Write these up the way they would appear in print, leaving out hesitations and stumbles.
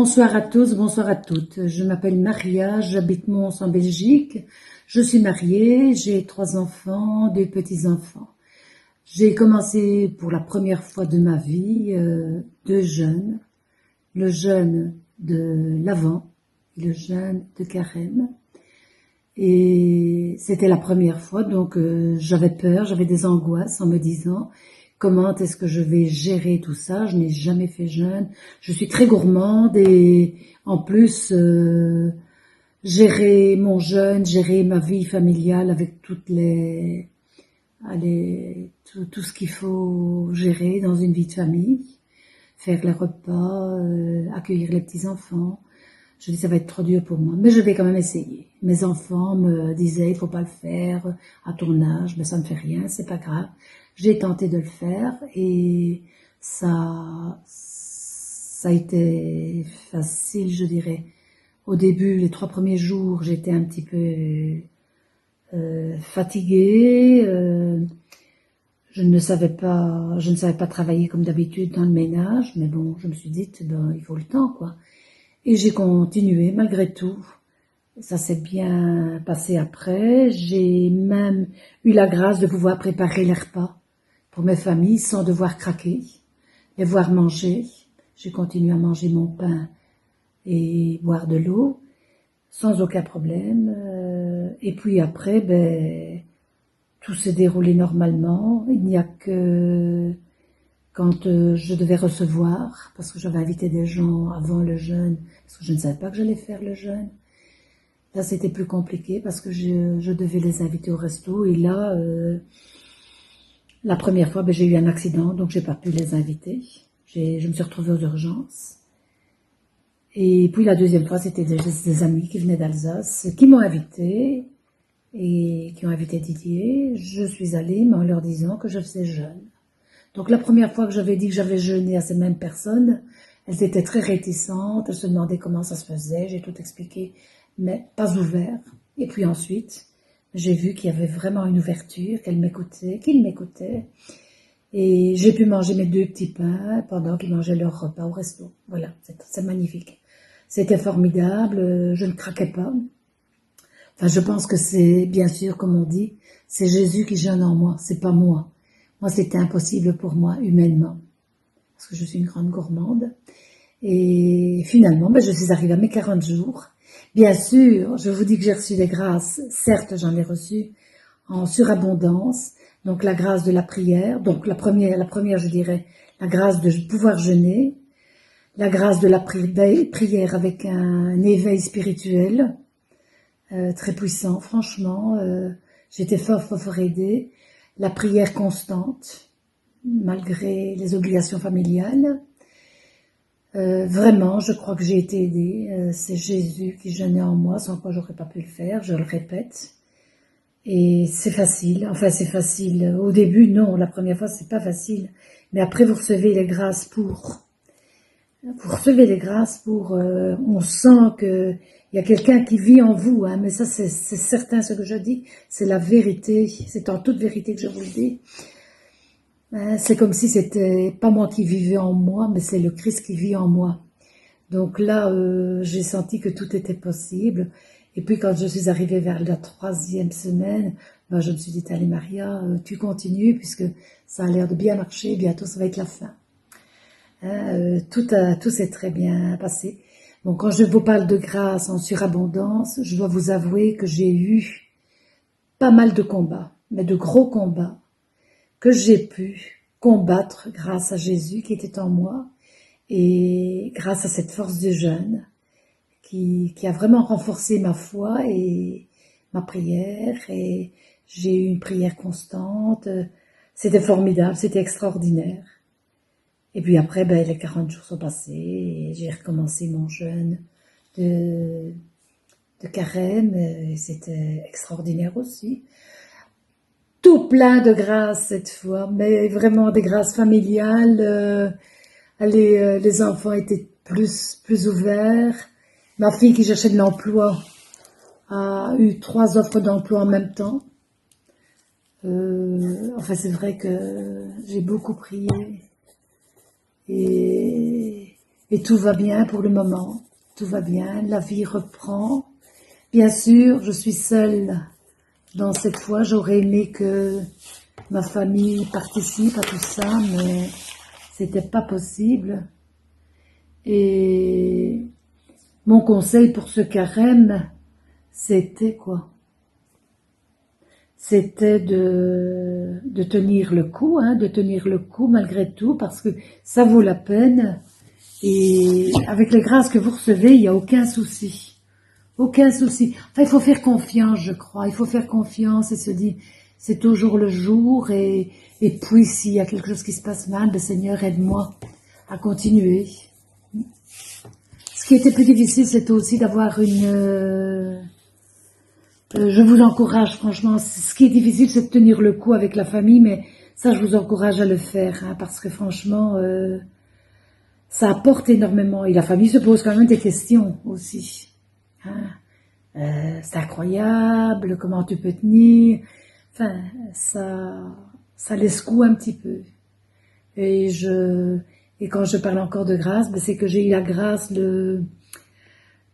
Bonsoir à tous, bonsoir à toutes. Je m'appelle Maria, j'habite Mons en Belgique. Je suis mariée, j'ai 3 enfants, 2 petits-enfants. J'ai commencé pour la première fois de ma vie 2 jeûnes. Le jeûne de l'Avent et le jeûne de Carême. Et c'était la première fois, donc j'avais peur, j'avais des angoisses en me disant comment est-ce que je vais gérer tout ça. Je n'ai jamais fait jeûne, je suis très gourmande et en plus gérer mon jeûne, gérer ma vie familiale avec tout ce qu'il faut gérer dans une vie de famille, faire les repas, accueillir les petits-enfants. Je dis ça va être trop dur pour moi, mais je vais quand même essayer. Mes enfants me disaient il faut pas le faire à ton âge, mais ça ne fait rien, c'est pas grave. J'ai tenté de le faire et ça a été facile, je dirais. Au début, les 3 premiers jours, j'étais un petit peu fatiguée. Je ne savais pas travailler comme d'habitude dans le ménage, mais bon, je me suis dit ben, il faut le temps quoi. Et j'ai continué malgré tout. Ça s'est bien passé après. J'ai même eu la grâce de pouvoir préparer les repas pour mes familles sans devoir craquer, les voir manger. J'ai continué à manger mon pain et boire de l'eau sans aucun problème. Et puis après, ben, tout s'est déroulé normalement. Il n'y a que quand je devais recevoir, parce que j'avais invité des gens avant le jeûne, parce que je ne savais pas que j'allais faire le jeûne. Là, c'était plus compliqué parce que je devais les inviter au resto. Et là, la première fois, ben, j'ai eu un accident, donc j'ai pas pu les inviter. Je me suis retrouvée aux urgences. Et puis la deuxième fois, c'était des amis qui venaient d'Alsace, qui m'ont invité et qui ont invité Didier. Je suis allée, mais en leur disant que je faisais jeûne. Donc la première fois que j'avais dit que j'avais jeûné à ces mêmes personnes, elles étaient très réticentes, elles se demandaient comment ça se faisait, j'ai tout expliqué, mais pas ouvert. Et puis ensuite, j'ai vu qu'il y avait vraiment une ouverture, qu'ils m'écoutaient, et j'ai pu manger mes 2 petits pains pendant qu'ils mangeaient leur repas au resto. Voilà, c'est magnifique. C'était formidable, je ne craquais pas. Enfin, je pense que c'est, bien sûr, comme on dit, c'est Jésus qui jeûne en moi, c'est pas moi. Moi, c'était impossible pour moi, humainement, parce que je suis une grande gourmande. Et finalement, ben, je suis arrivée à mes 40 jours. Bien sûr, je vous dis que j'ai reçu des grâces. Certes, j'en ai reçu en surabondance. Donc, la grâce de la prière. Donc, la première, je dirais, la grâce de pouvoir jeûner. La grâce de la prière avec un éveil spirituel très puissant, franchement. J'étais fort aidée. La prière constante, malgré les obligations familiales. Vraiment, je crois que j'ai été aidée. C'est Jésus qui jeûnait en moi, sans quoi j'aurais pas pu le faire, je le répète. Et c'est facile, enfin c'est facile. Au début, non, la première fois, c'est pas facile. Mais après, vous recevez les grâces pour. Vous recevez les grâces pour. On sent que il y a quelqu'un qui vit en vous, hein, mais ça, c'est certain ce que je dis. C'est la vérité. C'est en toute vérité que je vous le dis. C'est comme si c'était pas moi qui vivais en moi, mais c'est le Christ qui vit en moi. Donc là, j'ai senti que tout était possible. Et puis quand je suis arrivée vers la 3e semaine, ben, je me suis dit, allez Maria, tu continues puisque ça a l'air de bien marcher, bientôt ça va être la fin. Tout s'est très bien passé. Bon, quand je vous parle de grâce en surabondance, je dois vous avouer que j'ai eu pas mal de combats, mais de gros combats, que j'ai pu combattre grâce à Jésus qui était en moi et grâce à cette force du jeûne qui a vraiment renforcé ma foi et ma prière, et j'ai eu une prière constante. C'était formidable, c'était extraordinaire. Et puis après, ben, les 40 jours sont passés et j'ai recommencé mon jeûne de carême, et c'était extraordinaire aussi. Tout plein de grâces cette fois, mais vraiment des grâces familiales. Les enfants étaient plus ouverts. Ma fille qui cherchait de l'emploi a eu 3 offres d'emploi en même temps. Enfin, c'est vrai que j'ai beaucoup prié. Et Et tout va bien pour le moment. Tout va bien, la vie reprend. Bien sûr, je suis seule dans cette foi. J'aurais aimé que ma famille participe à tout ça, mais c'était pas possible. Et mon conseil pour ce carême, c'était quoi? C'était de tenir le coup, de tenir le coup malgré tout, parce que ça vaut la peine. Et avec les grâces que vous recevez, il n'y a aucun souci. Aucun souci. Enfin, il faut faire confiance, je crois. Il faut faire confiance et se dire, c'est toujours le jour. Et puis, s'il y a quelque chose qui se passe mal, ben, Seigneur, aide-moi à continuer. Ce qui était plus difficile, c'était aussi d'avoir une... je vous encourage, franchement. Ce qui est difficile, c'est de tenir le coup avec la famille, mais ça, je vous encourage à le faire, parce que franchement, ça apporte énormément. Et la famille se pose quand même des questions aussi. C'est incroyable, comment tu peux tenir. Enfin, ça les secoue un petit peu. Et quand je parle encore de grâce, ben c'est que j'ai eu la grâce le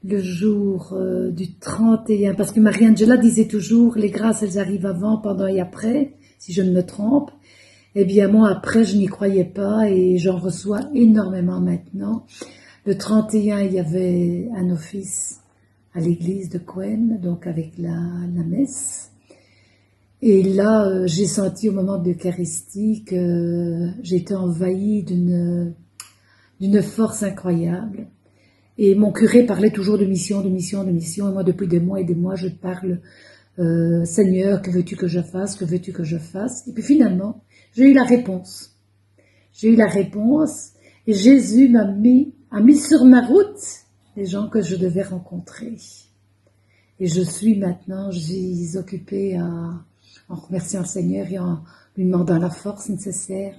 jour du 31, parce que Marie-Angela disait toujours, les grâces elles arrivent avant, pendant et après, si je ne me trompe. Eh bien moi après je n'y croyais pas et j'en reçois énormément maintenant. Le 31 il y avait un office à l'église de Coën, donc avec la messe. Et là, j'ai senti au moment de l'Eucharistie que j'étais envahie d'une force incroyable. Et mon curé parlait toujours de mission, de mission, de mission. Et moi, depuis des mois et des mois, je parle, Seigneur, que veux-tu que je fasse? Que veux-tu que je fasse? Et puis finalement, j'ai eu la réponse. J'ai eu la réponse. Et Jésus a mis sur ma route les gens que je devais rencontrer. Et je suis occupée en remerciant le Seigneur et en lui demandant la force nécessaire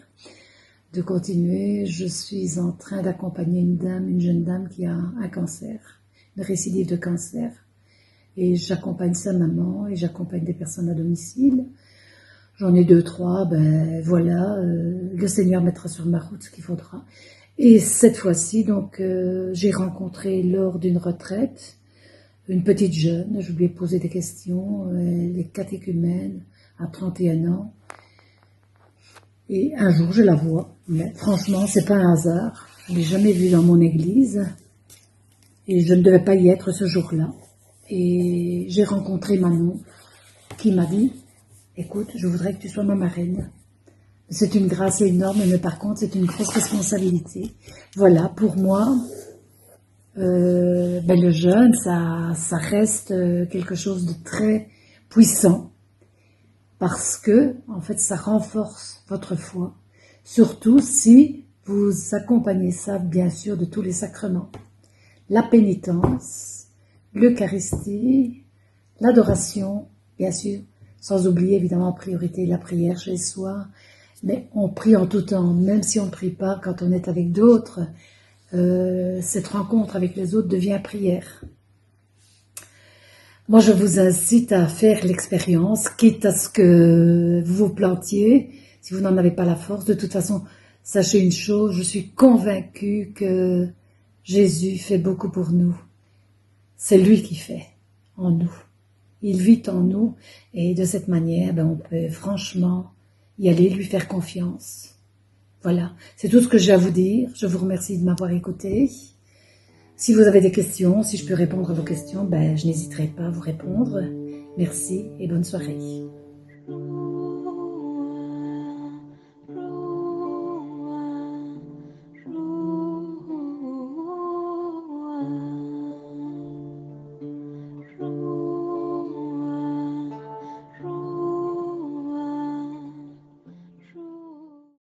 de continuer. Je suis en train d'accompagner une jeune dame qui a un cancer, une récidive de cancer. Et j'accompagne sa maman et j'accompagne des personnes à domicile. J'en ai 2, 3, ben voilà, le Seigneur mettra sur ma route ce qu'il faudra. Et cette fois-ci, donc, j'ai rencontré lors d'une retraite une petite jeune, je lui ai posé des questions, elle est catéchumène à 31 ans. Et un jour, je la vois, mais franchement, c'est pas un hasard. Je ne l'ai jamais vue dans mon église et je ne devais pas y être ce jour-là. Et j'ai rencontré Manon qui m'a dit, écoute, je voudrais que tu sois ma marraine. C'est une grâce énorme, mais par contre, c'est une grosse responsabilité. Voilà, pour moi, le jeûne, ça reste quelque chose de très puissant parce que, en fait, ça renforce votre foi. Surtout si vous accompagnez ça, bien sûr, de tous les sacrements. La pénitence, l'Eucharistie, l'adoration, bien sûr, sans oublier évidemment en priorité la prière chez soi. Mais on prie en tout temps, même si on ne prie pas quand on est avec d'autres. Cette rencontre avec les autres devient prière. Moi, je vous incite à faire l'expérience, quitte à ce que vous vous plantiez, si vous n'en avez pas la force. De toute façon, sachez une chose, je suis convaincue que Jésus fait beaucoup pour nous. C'est lui qui fait en nous. Il vit en nous et de cette manière, on peut franchement y aller, lui faire confiance. Voilà, c'est tout ce que j'ai à vous dire. Je vous remercie de m'avoir écouté. Si vous avez des questions, si je peux répondre à vos questions, je n'hésiterai pas à vous répondre. Merci et bonne soirée.